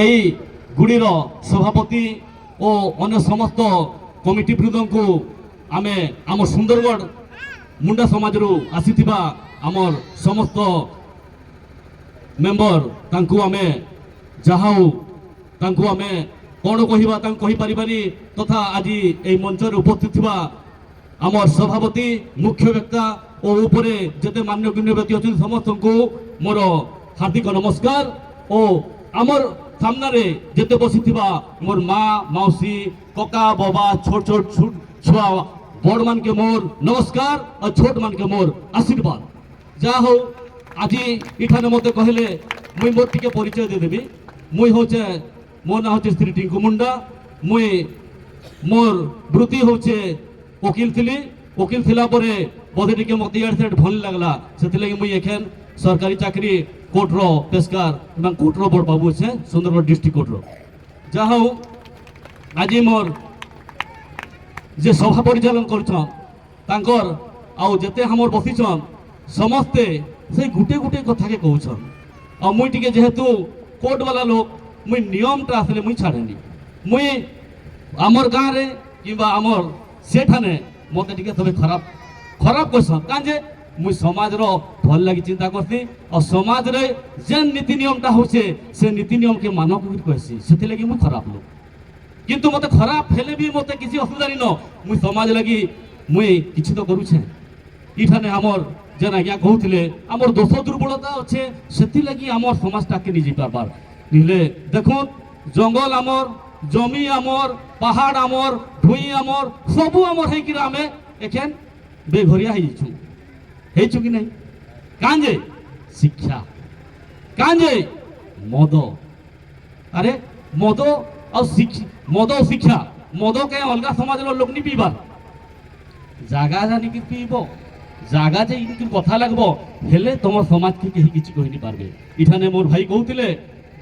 এই গুড়ির সভাপতি ও অন্য সমস্ত কমিটি বৃন্দଙ୍କୁ ଆମେ ଆମ ସୁନ୍ଦରଗଡ଼ ମୁଣ୍ଡା ସମାଜରୁ ଆସିଥିବା ଆମର ସମସ୍ତ ମେମ୍ବର ତାଙ୍କୁ ଆମେ ଯାହା ହଉ ତାଙ୍କୁ ଆମେ କ'ଣ କହିବା ତାଙ୍କୁ କହିପାରିବାନି ତଥା ଆଜି ଏହି ମଞ୍ଚରେ ଉପସ୍ଥିତ ଥିବା ଆମର ସଭାପତି ମୁଖ୍ୟ ବକ୍ତା ଓ ଉପରେ ଯେତେ ମାନ୍ୟଗଣ୍ୟ ବ୍ୟକ୍ତି ଅଛନ୍ତି ସମସ୍ତଙ୍କୁ ମୋର ହାର୍ଦ୍ଦିକ ନମସ୍କାର ଓ ଆମର ସାମ୍ନାରେ ଯେତେ ବସିଥିବା ମୋର ମା ମାଉସୀ କକା ବାବା ଛୋଟ ଛୋଟ ଛୁଆ ବଡ଼ ମାନକେ ମୋର ନମସ୍କାର ଆଉ ଛୋଟ ମାନକେ ମୋର ଆଶୀର୍ବାଦ। ଯାହା ହଉ ଆଜି ଏଠାନେ ମୋତେ କହିଲେ ମୁଇଁ ମୋର ଟିକେ ପରିଚୟ ଦେଇଦେବି। ମୁଇଁ ହଉଛେ ମୋ ନାଁ ହଉଛେ ଶ୍ରୀ ଟିଙ୍କୁ ମୁଣ୍ଡା। ମୁଇଁ ମୋର ବୃତ୍ତି ହଉଛେ ଓକିଲ ଥିଲି। ଓକିଲ ଥିଲା ପରେ ବୋଧେ ଟିକେ ମୋତେ ଇଆଡ଼େ ସିଆଡ଼େ ଭଲ ଲାଗଲା ସେଥିଲାଗି ମୁଇଁ ଏଖେନ୍ ସରକାରୀ ଚାକିରି କୋର୍ଟର পেশকার এবং কোর্টর বড় বাবু আছে সুন্দরগড় ডিস্ট্রিক্ট কোর্টর। যা হও আজি মোর যে সভা পরিচালন করছন তাঙ্কর আউ যেতে আমার বসিছন সমস্তে সেই গুটে গুটে কথাকে কৌছন। আর মুই টিকে যেহেতু কোর্টবালা লোক মুই নিয়মটা আসলে মুই ছাড়েনি। মুই আমার গাঁরে কিংবা আমার সেঠানে মতো টিকে তবে খারাপ খারাপ কইছন কারণ যে মুই সমাজর ভাল লাগি চিন্তা করছি আর সমাজরে যে নীতি নিয়মটা হচ্ছে সে নীতি নিয়মকে মানব কইছি সেথিলাগি মুই খারাপ লোক। কিন্তু মতে খারাপ হেলে বি মতে কিছু অসুবিধা নি ন মুই সমাজ লাগি মুই কিছু তো করুছে। এখানে আমার যেন আজ্ঞা কହୁଥିଲେ আমার দোষ দুর্বলতা আছে সেথিলাগি আমার সমাজটাকে নিয়ে যাই পারবার নিলে দেখুন জঙ্গল আমার জমি আমার পাহাড় আমার ভুঁই আমার সবু আমার হয়েকি আমি এখান বেঘরিয়া হয়েছু ହେଇଛୁ କି ନାହିଁ କାଁଜେ ଶିକ୍ଷା କାଁଜେ ମଦ ଆରେ ମଦ ଆଉ ଶିକ୍ଷା ମଦ କାହିଁ ଅଲଗା ସମାଜର ଲୋକ ନି ପିଇବାର ଜାଗା ଜାଣିକି ପିଇବ ଜାଗା ଯେ ଇନକି କଥା ଲାଗବ ହେଲେ ତମ ସମାଜକେ କେହି କିଛି କହିନି ପାରବେ। ଏଠାନେ ମୋର ଭାଇ କହୁଥିଲେ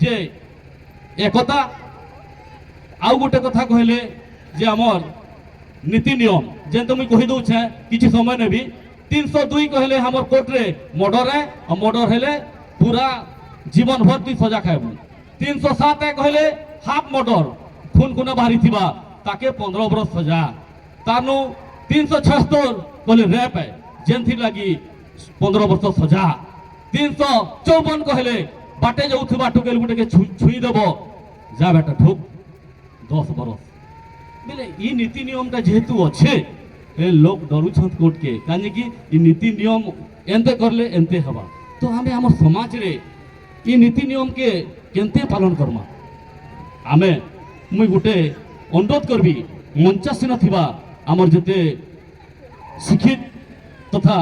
ଯେ একতা ଆଉ ଗୋଟେ କଥା କହିଲେ ଯେ ଆମର নীতি নিয়ম যেন মুই কহি দଉଛେ কিছু সময় নেবি 302 कहले हमर कोर्ट रे मर्डर है और मर्डर हेले पूरा जीवन भर तु सजा खाइबू। 307 कहले हाफ मर्डर खून खुना बाहरी थिबा ताके 15 बरस सजा। तानु 376 कहले रेप है जेनथि लागी 15 बरस सजा। 354 कहले बाटे जाउथबा टुकेल गुटे के छुई देबो जा बेटा ठोक 10 बरस। बोले ई नीति नियमटा जेहेतु अच्छे ए लोग डरुछन कोर्ट के काहे कि ई नीति नियम एंते करले एंते हवा। तो हमें हमर समाज रे ई नीति नियम के केंते पालन करमा आमे मुई गुटे अनुरोध करबी मंचासीन थिबा हमर जते शिक्षित तथा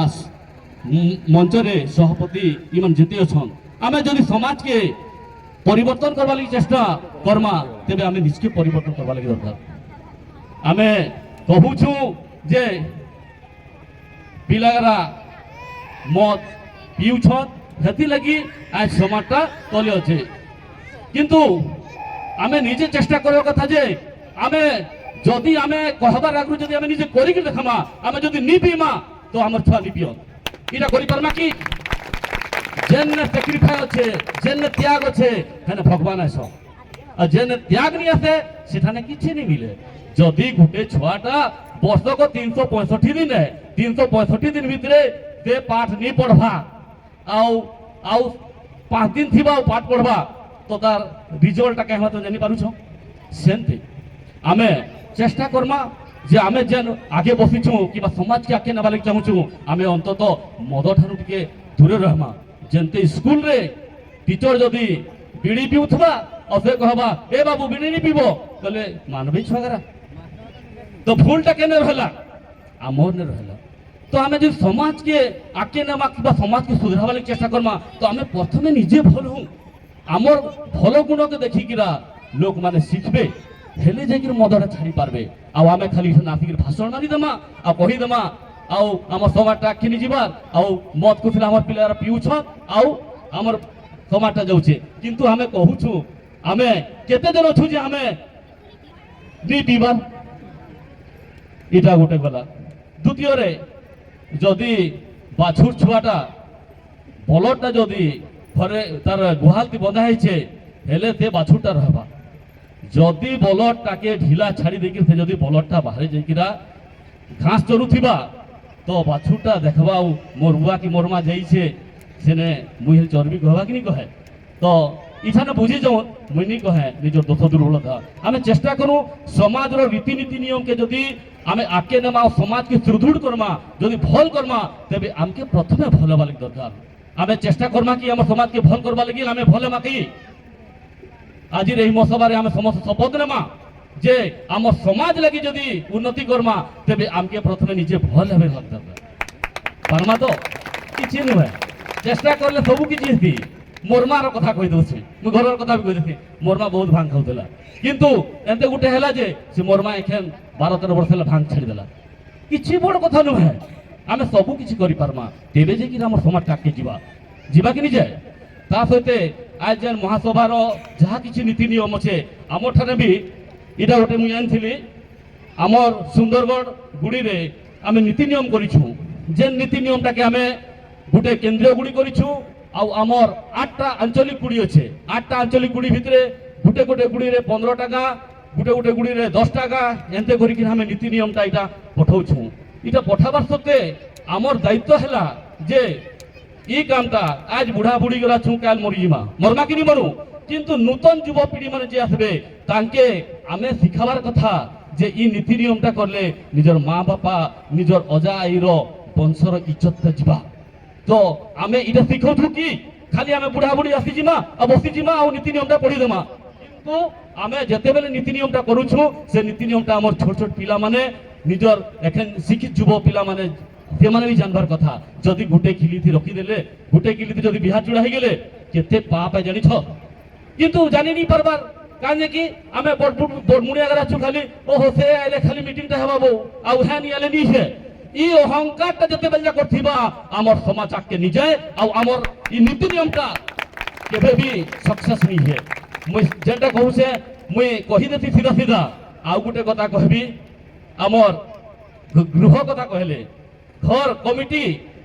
मंचरे सभापति इमन जते अछन आमे जदि समाज के परिवर्तन करबा लागि चेष्टा करमा तेबे आमे निजके परिवर्तन करबा लागि दरकार। आमे कहूछु जे पिलागरा मद पिउछन हेती लगी आज समाजटा तले अच्छे किंतु आमे निजे चेष्टा करबा कथा जे आमे जदि आमे कहबार आगु जदि आमे निजे करिक देखामा आमे जदि नी पीमा तो हमर छुआ नी पियो इटा करि पारमा कि जेन सैक्रिफाइस अच्छे जेन त्याग अच्छे हेने भगवान आसो और जेन त्याग नहीं आसे सेठाने किछि नहीं मिले। जदि गुटे छुआटा वर्षक 365 दिन है 365 दिन भितरे से पाठ नहीं पढ़वा आउ 5 दिन थिबा पाठ पढ़वा तो तार रिजल्ट कह तो जानी पारुछ सेंते आमे चेष्टा करमा जे आमे जेन आगे बसिछु कि समाज के आगे नबा लागि चाहूछु आमे अंतत मद ठानु टिके दूरे रहमा। जेनते स्कूल रे टीचर जदि बीड़ी पिउथबा और से कहबा ए बाबू बीड़ी नहीं पीबो कहले मानबे छगरा तो भूलटा केने रहला आमर ने रहला। तो आमे जो समाज के आके नेमा कि समाज के सुधारवा लागि चेष्टा करमा तो आमे प्रथमे निजे भल हूँ आमर भल गुण के देखी किरा लोक माने शिखबे हेले जे कि मदटा छाड़ी पारबे। आ आमे खाली नासिक भाषण मारी देमा आ कहि देमा आउ आम समाजटा आके जीवार आउ मद को हमर पिलार पिउछ आउ हमर समाजटा जाउछे किंतु आमे कहूछु आमे केते जन छु जे आमे नी पीबार इटा गोटे गला। द्वितीय रे जदि बाछुर छुआटा बलटा जदि घरे तार गुहाल बंधा है ହେଲେ ସେ ବାଛୁଟା ରହିବା ଯଦି ବଲଦଟାକେ ଢିଲା ଛାଡ଼ି ଦେଇକି ସେ ଯଦି ବଲଦଟା ବାହାରେ ଯାଇକିରା ଘାସ ଚରୁଥିବା ତ ବାଛୁଟା ଦେଖବା ଆଉ ମୋର ବୁଆ କି ମୋର ମା ଯାଇଛେ ସେନେ ମୁଇଁ ହେଲେ ଚର୍ବି କହବା କି ନି କହେ ତ ଇଠାନେ ବୁଝି ଯାଉ ମୁଇଁ ନି କହେ ନିଜର ଦୋଷ ଦୁର୍ବଳତା ଆମେ ଚେଷ୍ଟା କରୁ ସମାଜର ରୀତିନୀତି ନିୟମକେ ଯଦି ଆମେ ଆଗକେ ନେମା ଆଉ ସମାଜକେ ସୁଦୃଢ଼ କର୍ମା ଯଦି ଭଲ କର୍ମା ତେବେ ଆମକେ ପ୍ରଥମେ ଭଲ ହେବା ଲାଗି ଦରକାର ଆମେ ଚେଷ୍ଟା କର୍ମା କି ଆମ ସମାଜକେ ଭଲ କରବା ଲାଗି ଆମେ ଭଲ ହେମା କି আজির এই মহাসভারে আমি সমস্ত শপথ নেমা যে আমার সমাজ লাগি যদি উন্নতি করমা তেবে আমকে প্রথমে নিজে ভাল হবে ভাবতে হবে পারমা তো কিছু নুহে চেষ্টা করলে সবু কিছু হেতি মোরমার কথা কই দউছি মু ঘরের কথা বি কই দেছি মোরমা বহুত ভাঙ খাউতলা কিন্তু এতে গুটে হেলা যে সে মোরমা এখন 12-13 বর্ষ হেলা ভাঙ ছাড়ি দেলা কিছু বড় কথা নুহে আমি সবু কিছু করি পারমা তেবে যে কি আমার সমাজ টাকে ଯିବା କି ନିଜେ ତା ସହିତ ଆজ ଯେନ୍ ମହାସଭାର ଯାହା କିଛି ନୀତି ନିୟମ ଅଛେ ଆମର ଠାରେ ବି ଏଇଟା ଗୋଟେ ମୁଁ ଜାଣିଥିଲି ଆମର ସୁନ୍ଦରଗଡ଼ ଗୁଡ଼ିରେ ଆମେ ନୀତି ନିୟମ କରିଛୁ ଯେନ୍ ନୀତି ନିୟମଟାକେ ଆମେ ଗୋଟେ କେନ୍ଦ୍ରୀୟ ଗୁଡ଼ି କରିଛୁ ଆଉ ଆମର 8ଟା ଆଞ୍ଚଳିକ ଗୁଡ଼ି ଅଛେ 8ଟା ଆଞ୍ଚଳିକ ଗୁଡ଼ି ଭିତରେ ଗୋଟେ ଗୋଟେ ଗୁଡ଼ିରେ 15 ଟଙ୍କା ଗୋଟେ ଗୋଟେ ଗୁଡ଼ିରେ 10 ଟଙ୍କା ଏନ୍ତେ କରିକି ଆମେ ନୀତି ନିୟମଟା ଏଇଟା ପଠାଉଛୁ ଏଇଟା ପଠାବାର ସତ୍ତ୍ୱେ ଆମର ଦାୟିତ୍ୱ ହେଲା ଯେ ই কামটা আজ বুড়া বুড়ি গলা ছু কাল মরিজিমা মরমা কিনি মরু কিন্তু নূতন যুবপিঢ়ি মানে যে আসবে তাকে আমি শিখাবার কথা যে ই নীতি নিয়মটা করলে নিজের মা বাপা নিজের অজা আইর বংশর ইজ্জতটা যা তো আমি এটা শিখাউছু কি খালি আমি বুড়া বুড়ি আসিজিমা আর বসিজিমা আর নীতি নিয়মটা পড়ি দেমা কিন্তু আমি যেতেবেলে নীতি নিয়মটা করুছু সে নীতি নিয়মটা আমার ছোট ছোট পিলা মানে নিজের এখন শিক্ষিত যুব পিলা মানে ସେମାନେ ବି ଜାଣିବାର କଥା ଯଦି ଗୋଟେ କିଲିଥି ରଖିଦେଲେ ଗୋଟେ କିଲିଥି ଯଦି ବିହା ଚୁଡ଼ା ହେଇଗଲେ କେତେ ପାପ ଜାଣିଛ କିନ୍ତୁ ଜାଣି ନି ପାରବାର କାହିଁକି କି ଆମେ ବଡ଼ମୁଣିଆ ଗରାଛୁ ଖାଲି ଓହୋ ସେ ଆଇଲେ ଖାଲି ମିଟିଂଟା ହେବା ବୋ ଆଉ ହ୍ୟା ନି ଆଇଲେ ନି ହେ ଇ ଅହଙ୍କାରଟା ଯେତେବେଳେ ଯାକ ଥିବା ଆମର ସମାଜ ଆଗକେ ନି ଯାଏ ଆଉ ଆମର ଇ ନୀତି ନିୟମଟା କେବେ ବି ସକ୍ସେସ୍ ନି ହେ ମୁଇଁ ଯେଟା କହୁଛେ ମୁଇଁ କହିଦେତି ସିଧା ସିଧା ଆଉ ଗୋଟେ କଥା କହିବି ଆମର ଗୃହ କଥା କହିଲେ घर कमिटी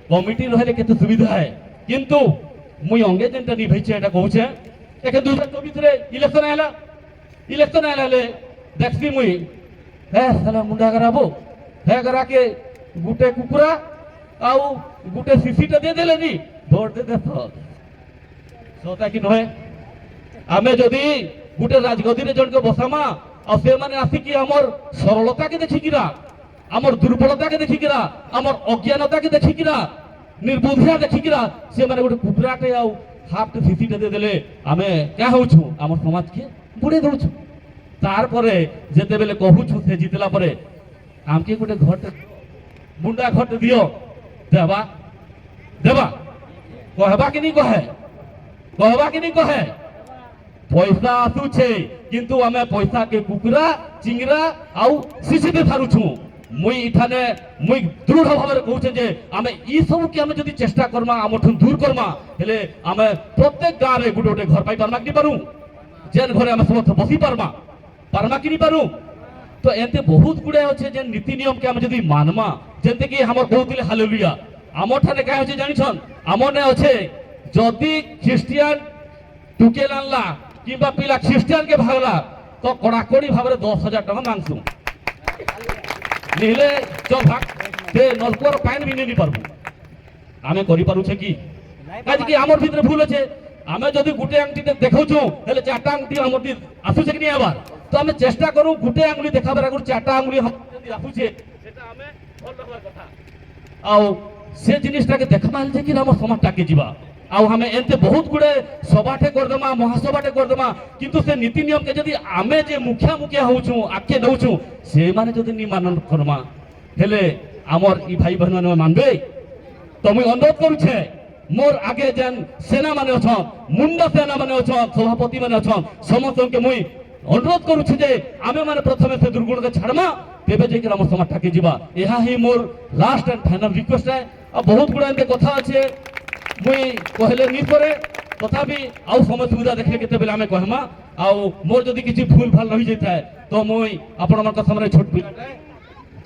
कमिटी रहे केते सुविधा है किंतु मुई अंगे जेनटा निभैछे एटा कहूछे एके 2024 रे इलेक्शन आला ले देखसी मुई हे साला मुंडा कराबो हे करा के गुटे कुकुरा आउ गुटे सीसीटा दे देले नी भोट दे दे सोता कि नहे आमे जदी गुटे राजगदी रे जण के बसामा आ से माने आसी कि हमर सरलता के देखिकिरा আমার দুর্বলতাকে দেখিকিরা আমার অজ্ঞানতাকে দেখিকিরা নির্বুদ্ধিয়া দেখিকিরা সে মানে গোটে কুকুরাটে আউ হাফটে সিসিটে দিয়ে দেলে আমি কে হউছু আমার সমাজকে বুড়ে দৌছু তারপরে যেতেবেলে কহুছু সে জিতলা পরে আমকে গোটে ঘরটে মুন্ডা ঘরটে দিও দেবা দেবা কহবা কি নি কহে কহবা কি নি কহে পয়সা আসুছে কিন্তু আমি পয়সা কে কুকুরা চিংড়া আউ সিসিতে ছাড়ুছু মুই ইঠানে মুই দৃঢ় ভাবে কହୁছে যে আমি ই সব কি আমি যদি চেষ্টা করমা আমঠু দূর করমা হেলে আমি প্রত্যেক গাঁরে গুটে গুটে ঘর পাই পারমা কি পারু যেন ঘরে আমি সমস্ত বসি পারমা কি নি পারু তো এতে বহুত গুড়ে আছে যে নীতি নিয়ম কে আমি যদি মানমা যেতে কি আমার কহুতিলে হালেলুয়া আমার ঠানে কায় হচ্ছে জানিছন আমার নে আছে যদি খ্রিস্টিয়ান টুকেল আনলা কিংবা পিলা খ্রিস্টিয়ান কে ভাগলা তো কড়াকড়ি ভাবে 10,000 টাকা মাংসু নিলে চল ভাগ সে নলকূয়ার পানি বি নেই পারবো আমি করি পারুছে কি কাজে কি আমার ভিতরে ভুল আছে আমি যদি গুটে আংটিতে দেখাউছু তাহলে 4টা আংটি আমার আসুছে কি নি আবার তো আমি চেষ্টা করু গুটে আঙ্গুলি দেখাবার আগে 4টা আঙ্গুলি যদি আসুছে সেটা আমি ভাল রাখবার কথা আও সে জিনিসটাকে দেখাবা হল যে কি আমার সমাজটাকে যা আও আমি এতে বহুত গুড়ে সভাটে করদেমা মহাসভাটে করদেমা কিন্তু সে নীতি নিয়মকে যদি আমি যে মুখিয়া মুখিয়া হউছু আগে দউছু সে মানে যদি নি মানন করমা হেলে আমার ই ভাই বহন মানে মানবে তো মুই অনুরোধ করুছে মোর আগে যেন সেনা মানে অছ মুন্ডা সেনা মানে অছ সভাপতি মানে অছ সমস্তকে মুই অনুরোধ করুছে যে আমি মানে প্রথমে সে দুর্গুণকে ছাড়মা তেবে যে আমার সমাজটাকে যা এহা হি মোর লাস্ট এন্ড ফাইনাল রিকোয়েস্ট है বহুত গুড়া এতে কথা আছে মুই কহলে নি পরে তথাপি আউ সময় সুবিধা দেখলে কেতেবেলে আমি কহমা আউ মোর যদি কিছু ভুল ভাল রহি যাইতায় তো মুই আপনার সামনে ছোট পিলাটা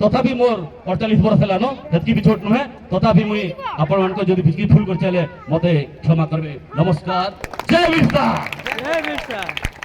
তথাপি মোর 48 বরস হেলান হেতকি বি ছোট নহে তথাপি মুই আপনার যদি কিছু ভুল করছে মতে ক্ষমা করবে নমস্কার জয় বিরসা। ଜୟ ବିର୍ସା।